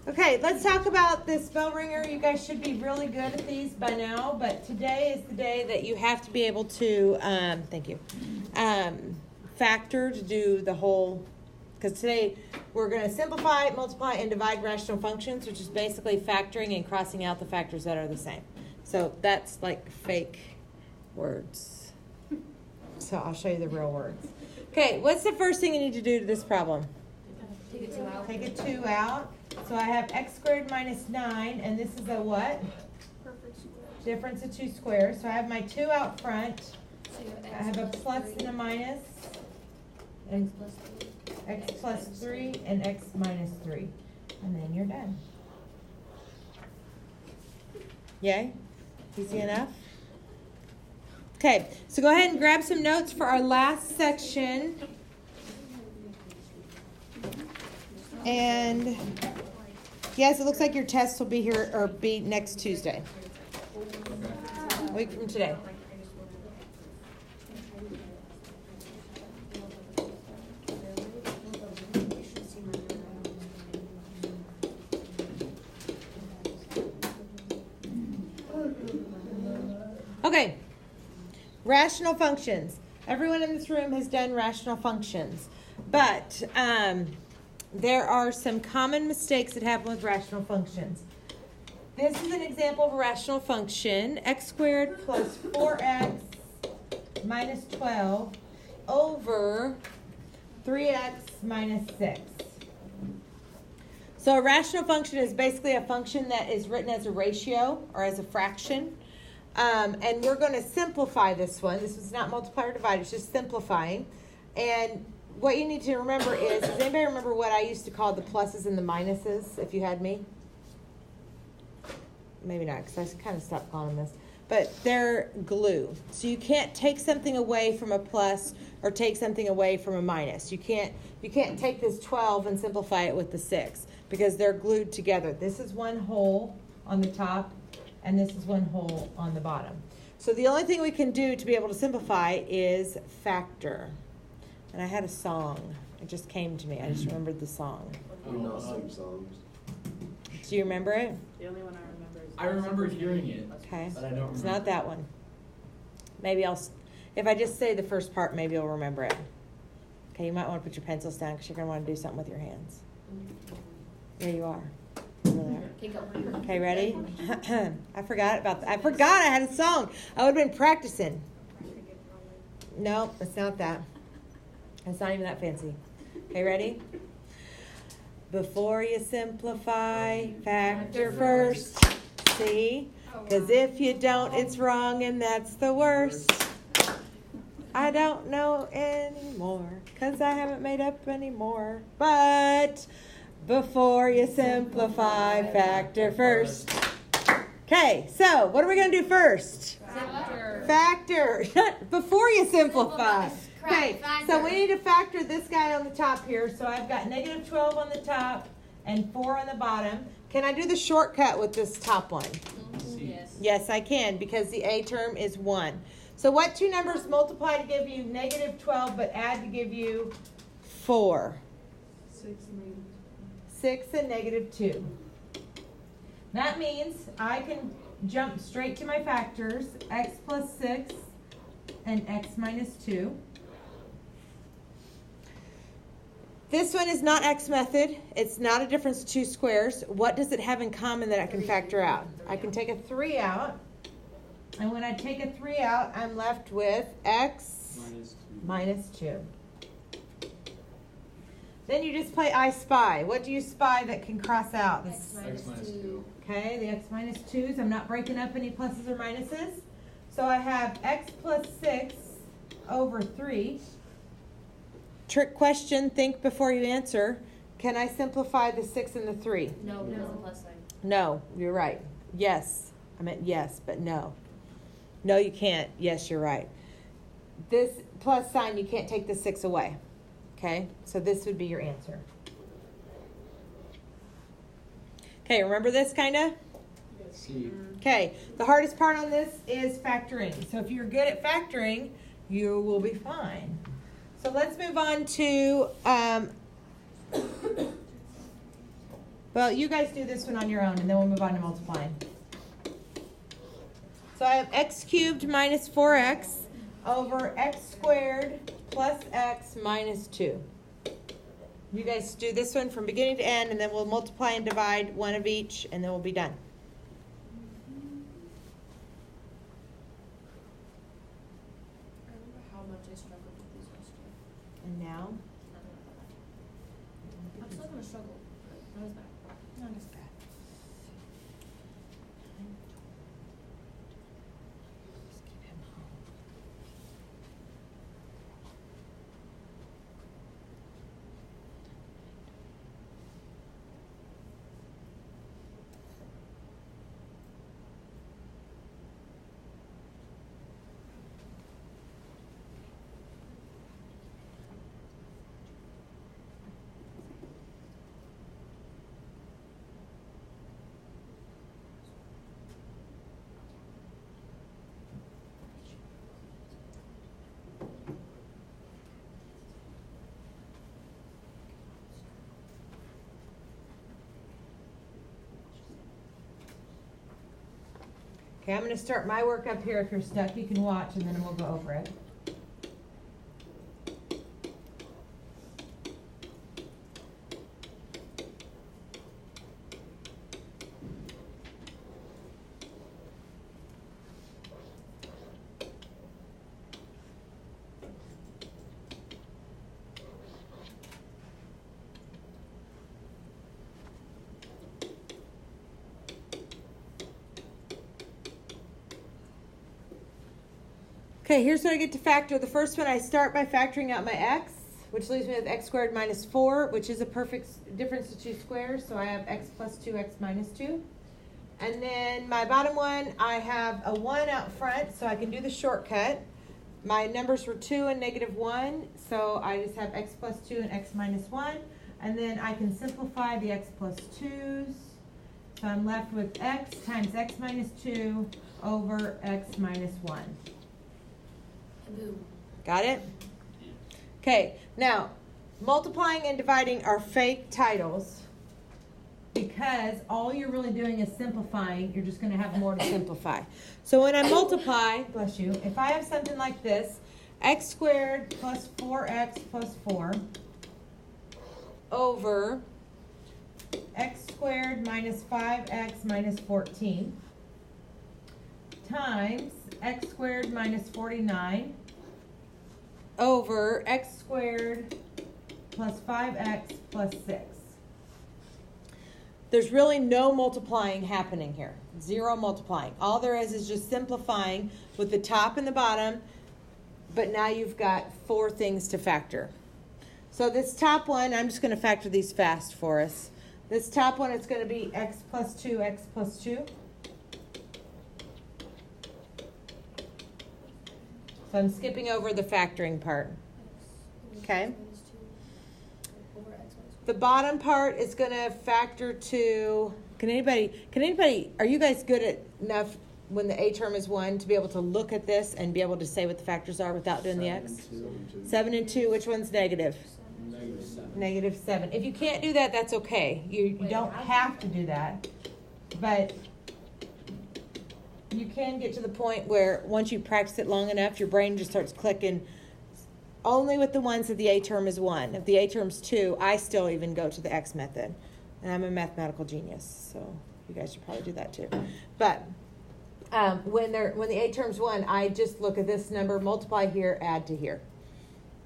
Okay, let's talk about this bell ringer. You guys should be really good at these by now, but today is the day that you have to be able to, factor to do the whole, because today we're going to simplify, multiply, and divide rational functions, which is basically factoring and crossing out the factors that are the same. So that's like fake words. So I'll show you the real words. Okay, what's the first thing you need to do to this problem? Take a 2 out. Take a 2 out. So I have x squared minus 9, and this is a what? Perfect square. Difference of 2 squares. So I have my 2 out front. So you I have a plus 3, and a minus. x And plus 3. x plus 3 and x minus 3. And then you're done. Yay? Easy enough? Okay, so go ahead and grab some notes for our last section. And yes, it looks like your test will be here or be next Tuesday. A week from today. Okay, rational functions. Everyone in this room has done rational functions, but there are some common mistakes that happen with rational functions. This is an example of a rational function, x squared plus 4x minus 12 over 3x minus 6. So a rational function is basically a function that is written as a ratio or as a fraction. And we're going to simplify this one. This is not multiply or divide, it's just simplifying. And what you need to remember is, does anybody remember what I used to call the pluses and the minuses, if you had me? Maybe not, because I kind of stopped calling them this. But they're glue. So you can't take something away from a plus or take something away from a minus. You can't take this 12 and simplify it with the 6, because they're glued together. This is one hole on the top, and this is one hole on the bottom. So the only thing we can do to be able to simplify is factor. And I had a song. It just came to me. I just remembered the song. We know some songs. Do you remember it? The only one I remember is... I remember hearing it, Okay. but I don't remember. It's not that one. Maybe if I just say the first part, maybe you'll remember it. Okay, you might want to put your pencils down because you're going to want to do something with your hands. There you are. Over there. Take up one. Okay, ready? I forgot I had a song. I would have been practicing. No, it's not that. It's not even that fancy. Okay, ready? Before you simplify, factor first. See? Because if you don't, it's wrong, and that's the worst. I don't know anymore, because I haven't made up anymore. But before you simplify, factor first. Okay, so what are we going to do first? Factor. Before you simplify. Okay, so we need to factor this guy on the top here. So I've got negative 12 on the top and 4 on the bottom. Can I do the shortcut with this top one? Yes. Yes, I can, because the a term is 1. So what two numbers multiply to give you negative 12 but add to give you 4? 6 and negative 2. That means I can jump straight to my factors, x plus 6 and x minus 2. This one is not X method. It's not a difference of 2 squares. What does it have in common that I can factor out? I can take a 3 out. And when I take a 3 out, I'm left with x minus 2. Then you just play I spy. What do you spy that can cross out? X minus 2. Okay, the x minus 2s. I'm not breaking up any pluses or minuses. So I have x plus 6 over 3. Trick question, think before you answer. Can I simplify the 6 and the 3? No, because the plus sign. No, you're right. Yes. I meant yes, but no. No, you can't. Yes, you're right. This plus sign, you can't take the 6 away. Okay, so this would be your answer. Okay, remember this kind of? C. Okay, the hardest part on this is factoring. So if you're good at factoring, you will be fine. So let's move on to Well, you guys do this one on your own, and then we'll move on to multiplying. So I have x cubed minus 4x over x squared plus x minus 2. You guys do this one from beginning to end, and then we'll multiply and divide one of each, and then we'll be done. I remember how much I struggled with these yesterday. And now? I'm still gonna struggle, but not as bad. Not as bad. Okay, I'm going to start my work up here. If you're stuck, you can watch, and then we'll go over it. Okay, here's what I get to factor. The first one, I start by factoring out my x, which leaves me with x squared minus 4, which is a perfect difference to two squares. So I have x plus 2x minus 2. And then my bottom one, I have a 1 out front, so I can do the shortcut. My numbers were 2 and negative 1, so I just have x plus 2 and x minus 1. And then I can simplify the x plus 2's. So I'm left with x times x minus 2 over x minus 1. Boom. Got it? Okay, now, multiplying and dividing are fake titles because all you're really doing is simplifying. You're just going to have more to simplify. So when I multiply, bless you, if I have something like this, x squared plus 4x plus 4 over x squared minus 5x minus 14 times x squared minus 49 over x squared plus 5x plus 6. There's really no multiplying happening here. Zero multiplying. All there is just simplifying with the top and the bottom, but now you've got 4 things to factor. So this top one, I'm just going to factor these fast for us. This top one, it's going to be x plus 2, x plus 2. So I'm skipping over the factoring part. Okay. The bottom part is going to factor to, can anybody, are you guys good enough when the A term is 1 to be able to look at this and be able to say what the factors are without doing the x? 7 and 2, which one's negative? Negative 7. If you can't do that, that's okay. You don't have to do that. But you can get to the point where once you practice it long enough, your brain just starts clicking only with the ones that the A term is 1. If the A term's 2, I still even go to the X method. And I'm a mathematical genius, so you guys should probably do that too. But when the A term's 1, I just look at this number, multiply here, add to here.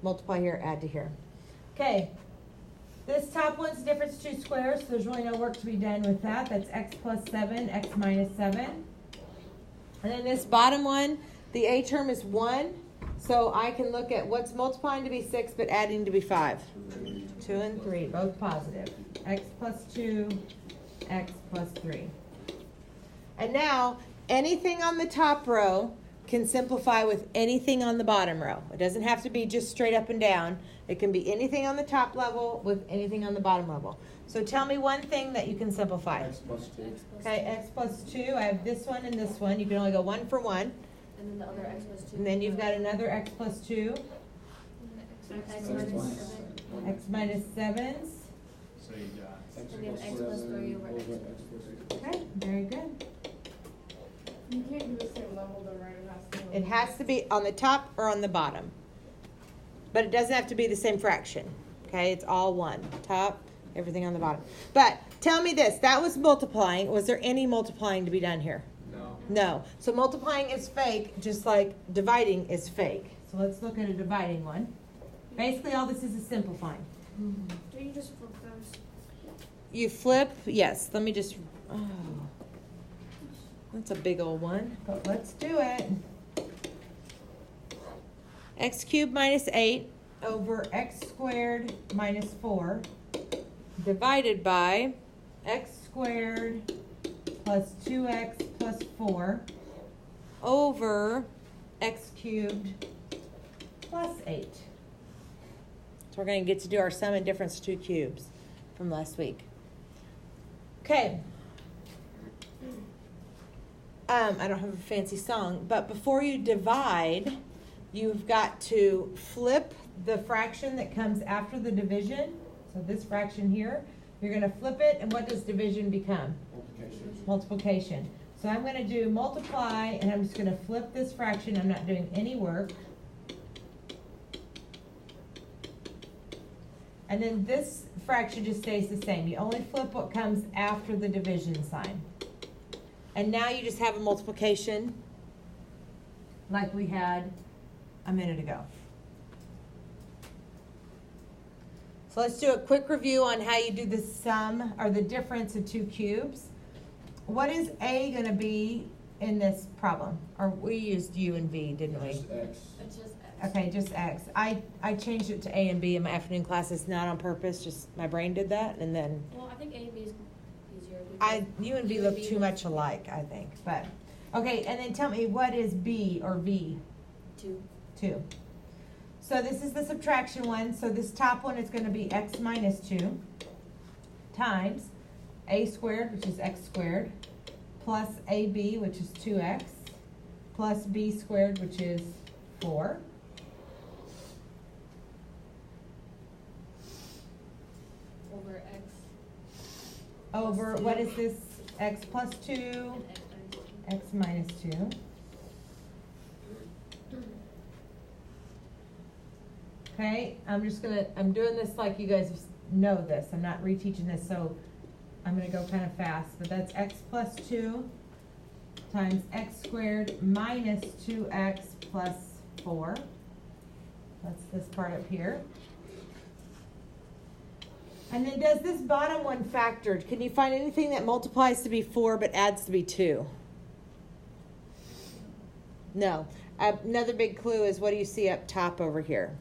Multiply here, add to here. Okay. This top one's the difference of two squares, so there's really no work to be done with that. That's x plus 7, x minus 7. And then this bottom one, the A term is 1, so I can look at what's multiplying to be 6 but adding to be 5. 2 and 3, both positive. X plus 2, x plus 3. And now, anything on the top row can simplify with anything on the bottom row. It doesn't have to be just straight up and down. It can be anything on the top level with anything on the bottom level. So tell me one thing that you can simplify. X plus 2. Okay, x plus 2. I have this one and this one. You can only go 1 for 1. And then the other x plus 2. And then you've got another x plus 2. X minus 7. X minus 7s. So you got And we have x plus 3 over x. Okay, very good. You can't do the same level though, right? It has to be on the top or on the bottom. But it doesn't have to be the same fraction. Okay, it's all one. Top, everything on the bottom. But tell me this, that was multiplying. Was there any multiplying to be done here? No. No. So multiplying is fake, just like dividing is fake. So let's look at a dividing one. Basically, all this is simplifying. Do you just flip those? You flip, yes. Let me just, oh, that's a big old one, but let's do it. X cubed minus 8 over x squared minus 4 divided by x squared plus 2x plus 4 over x cubed plus 8. So we're going to get to do our sum and difference of two cubes from last week. Okay. I don't have a fancy song, but before you divide, you've got to flip the fraction that comes after the division. So this fraction here, you're going to flip it, and what does division become? Multiplication. Multiplication. So I'm going to do multiply, and I'm just going to flip this fraction. I'm not doing any work. And then this fraction just stays the same. You only flip what comes after the division sign. And now you just have a multiplication like we had a minute ago. So let's do a quick review on how you do the sum or the difference of two cubes. What is A going to be in this problem? Or we used U and V, didn't we? Just X. It's just x. Okay, just X. I changed it to A and B in my afternoon classes, not on purpose, just my brain did that, and then Well, I think A and B is easier. U and V look too much alike, I think, but, okay, and then tell me, what is B or V? 2. 2. So this is the subtraction one, so this top one is gonna be x minus 2 times a squared, which is x squared, plus ab, which is 2x, plus b squared, which is 4. Over x. Over, what is this, x plus 2, And x minus 2. Okay, I'm doing this like you guys know this. I'm not reteaching this, so I'm gonna go kind of fast, but that's x plus 2 times x squared minus 2x plus 4. That's this part up here. And then does this bottom one factor? Can you find anything that multiplies to be 4 but adds to be 2? No. Another big clue is, what do you see up top over here?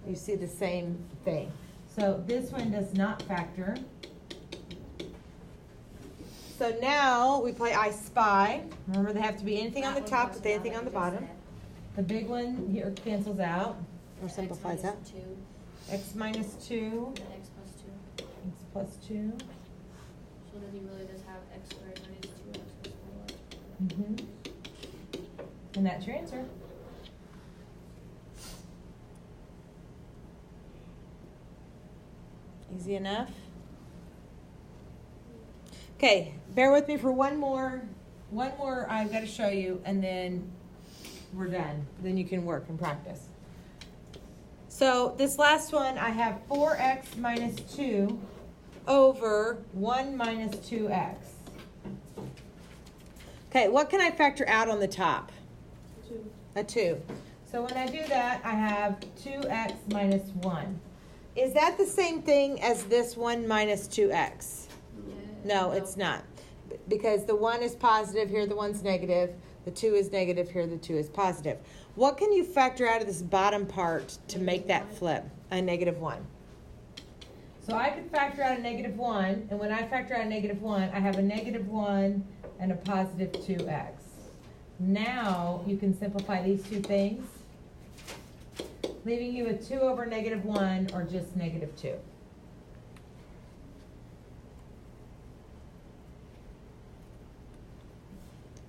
You see the same thing. So this one does not factor. So now we play I Spy. Remember, they have to be anything on the top with anything on the bottom. The big one here cancels out, or simplifies out. 2. X minus 2, And x plus 2. x plus 2. So then he really does have x squared minus 2x plus 4. And that's your answer. Easy enough. Okay, bear with me for one more I've got to show you, and then we're done. Then you can work and practice. So this last one, I have 4x minus 2 over 1 minus 2x. Okay, what can I factor out on the top? 2. A 2. So when I do that, I have 2x minus 1. Is that the same thing as this 1 minus 2x? No, it's not. Because the 1 is positive, here the 1's negative. The 2 is negative, here the 2 is positive. What can you factor out of this bottom part to make that flip? A negative 1. So I could factor out a negative 1, and when I factor out a negative 1, I have a negative 1 and a positive 2x. Now you can simplify these two things, leaving you with 2 over negative 1 or just negative 2.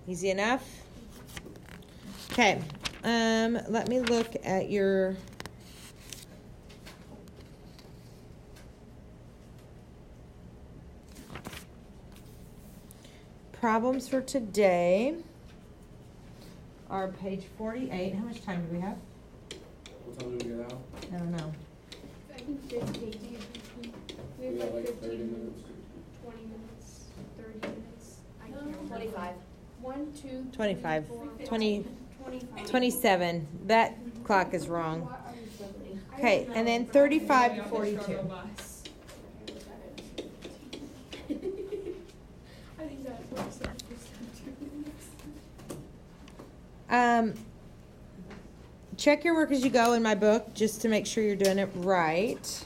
Easy enough? Okay, let me look at your problems for today are page 48. How much time do we have? What time do we get out? I don't know. I think 15. We have got like 30 15, minutes. 20 minutes, 30 minutes. I can't remember. 25. 1, 2, 25. 4, 20. 25. 27. That clock is wrong. What are you juggling? I Okay, don't and know. then 35 to Y'all can 42. struggle bus. I think that's what 7% Check your work as you go in my book just to make sure you're doing it right.